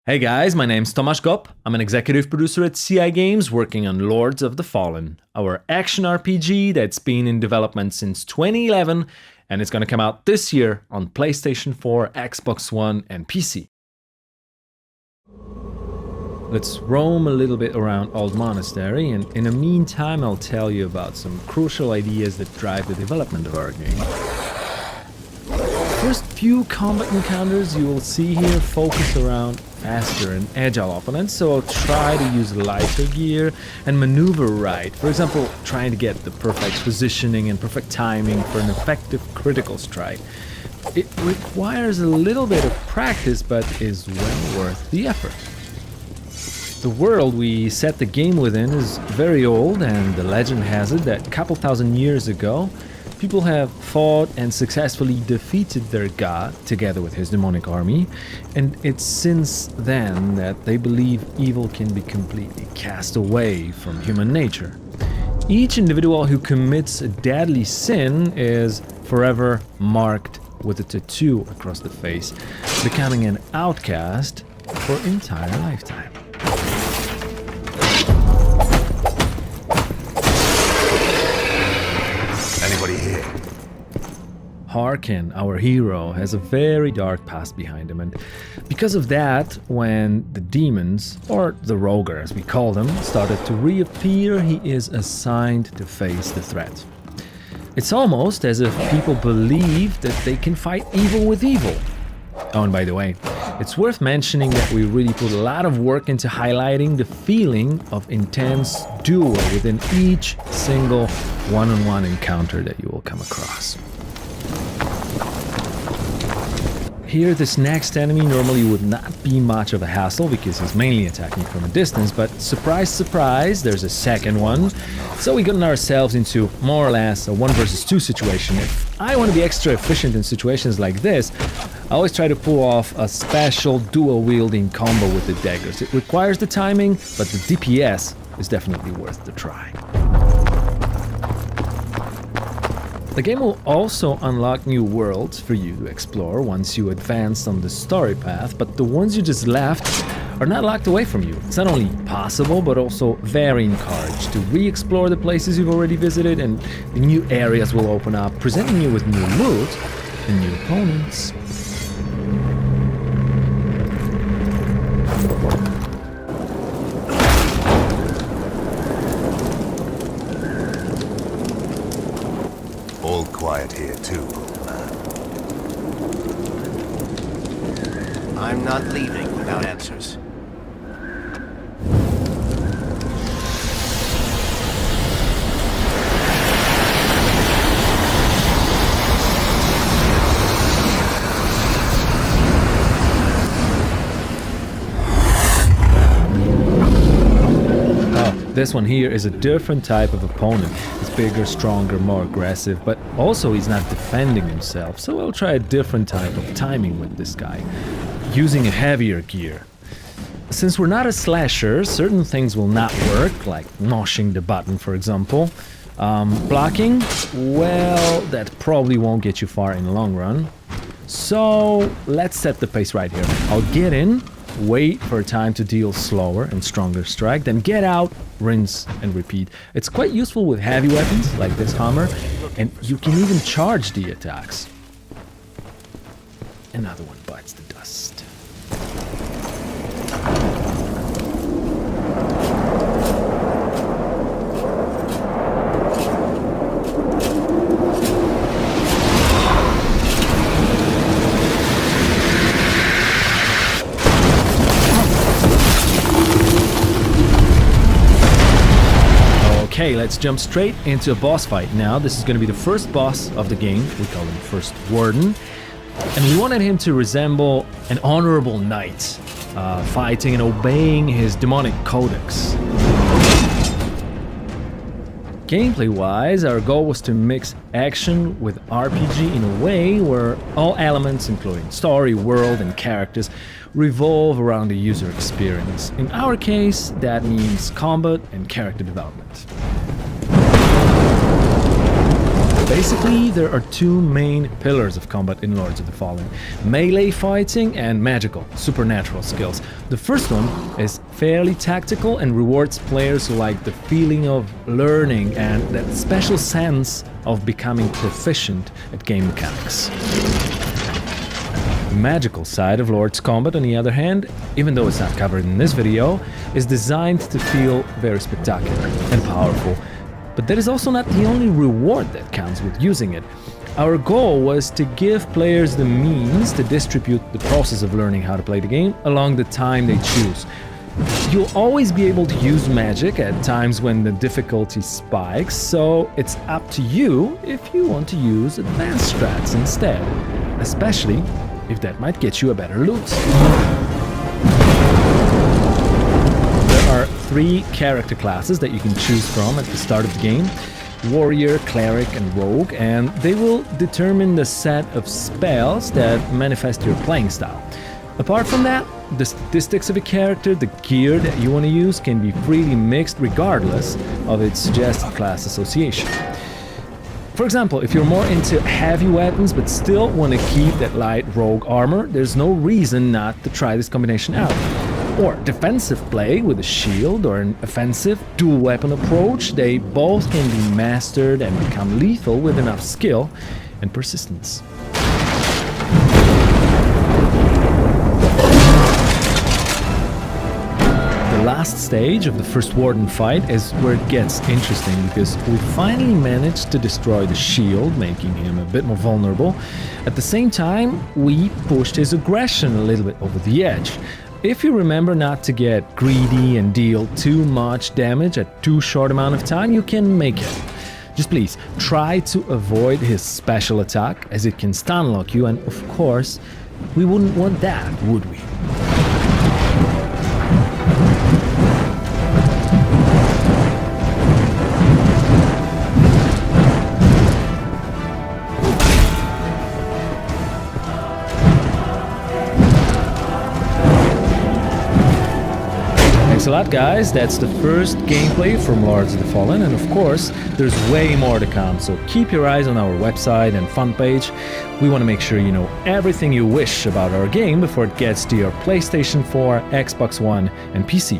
Hey guys, my name's Tomáš Gop. I'm an executive producer at CI Games working on Lords of the Fallen, our action RPG that's been in development since 2011 and it's gonna come out this year on PlayStation 4, Xbox One and PC. Let's roam a little bit around Old Monastery, and in the meantime I'll tell you about some crucial ideas that drive the development of our game. First few combat encounters you will see here focus around faster and agile opponents, so I'll try to use lighter gear and maneuver right. For example, trying to get the perfect positioning and perfect timing for an effective critical strike. It requires a little bit of practice, but is well worth the effort. The world we set the game within is very old, and the legend has it that a couple thousand years ago, people have fought and successfully defeated their god together with his demonic army, and it's since then that they believe evil can be completely cast away from human nature. Each individual who commits a deadly sin is forever marked with a tattoo across the face, becoming an outcast for entire lifetime. Anybody here? Harkin, our hero, has a very dark past behind him, and because of that, when the demons, or the Roger as we call them, started to reappear, he is assigned to face the threat. It's almost as if people believe that they can fight evil with evil. Oh, and by the way, it's worth mentioning that we really put a lot of work into highlighting the feeling of intense duel within each single one-on-one encounter that you will come across. Here, this next enemy normally would not be much of a hassle because he's mainly attacking from a distance, but surprise, surprise, there's a second one. So we gotten ourselves into more or less a 1 versus 2 situation. If I want to be extra efficient in situations like this, I always try to pull off a special dual-wielding combo with the daggers. It requires the timing, but the DPS is definitely worth the try. The game will also unlock new worlds for you to explore once you advance on the story path, but the ones you just left are not locked away from you. It's not only possible, but also very encouraged to re-explore the places you've already visited, and the new areas will open up, presenting you with new loot and new opponents. All quiet here too, old man. I'm not leaving without answers. This one here is a different type of opponent. He's bigger, stronger, more aggressive, but also he's not defending himself, so I'll try a different type of timing with this guy, using a heavier gear. Since we're not a slasher, certain things will not work, like mashing the button, for example. Blocking, well, that probably won't get you far in the long run. So let's set the pace right here. I'll get in, wait for time to deal slower and stronger strike, then get out, rinse and repeat. It's quite useful with heavy weapons like this hammer, and you can even charge the attacks. Another one bites the dust. Okay, let's jump straight into a boss fight now. This is going to be the first boss of the game. We call him First Warden. And we wanted him to resemble an honorable knight, fighting and obeying his demonic codex. Gameplay-wise, our goal was to mix action with RPG in a way where all elements, including story, world, and characters, revolve around the user experience. In our case, that means combat and character development. Basically, there are two main pillars of combat in Lords of the Fallen: melee fighting and magical, supernatural skills. The first one is fairly tactical and rewards players who like the feeling of learning and that special sense of becoming proficient at game mechanics. The magical side of Lord's combat, on the other hand, even though it's not covered in this video, is designed to feel very spectacular and powerful. But that is also not the only reward that comes with using it. Our goal was to give players the means to distribute the process of learning how to play the game along the time they choose. You'll always be able to use magic at times when the difficulty spikes, so it's up to you if you want to use advanced strats instead, especially if that might get you a better loot. There are 3 character classes that you can choose from at the start of the game: Warrior, Cleric, and Rogue, and they will determine the set of spells that manifest your playing style. Apart from that, the statistics of a character, the gear that you want to use, can be freely mixed regardless of its suggested class association. For example, if you're more into heavy weapons but still want to keep that light rogue armor, there's no reason not to try this combination out. Or defensive play with a shield or an offensive dual weapon approach, they both can be mastered and become lethal with enough skill and persistence. The last stage of the first Warden fight is where it gets interesting, because we finally managed to destroy the shield, making him a bit more vulnerable. At the same time, we pushed his aggression a little bit over the edge. If you remember not to get greedy and deal too much damage at too short amount of time, you can make it. Just please try to avoid his special attack, as it can stun lock you, and of course, we wouldn't want that, would we? Thanks a lot, guys. That's the first gameplay from Lords of the Fallen, and of course, there's way more to come, so keep your eyes on our website and fun page. We want to make sure you know everything you wish about our game before it gets to your PlayStation 4, Xbox One, and PC.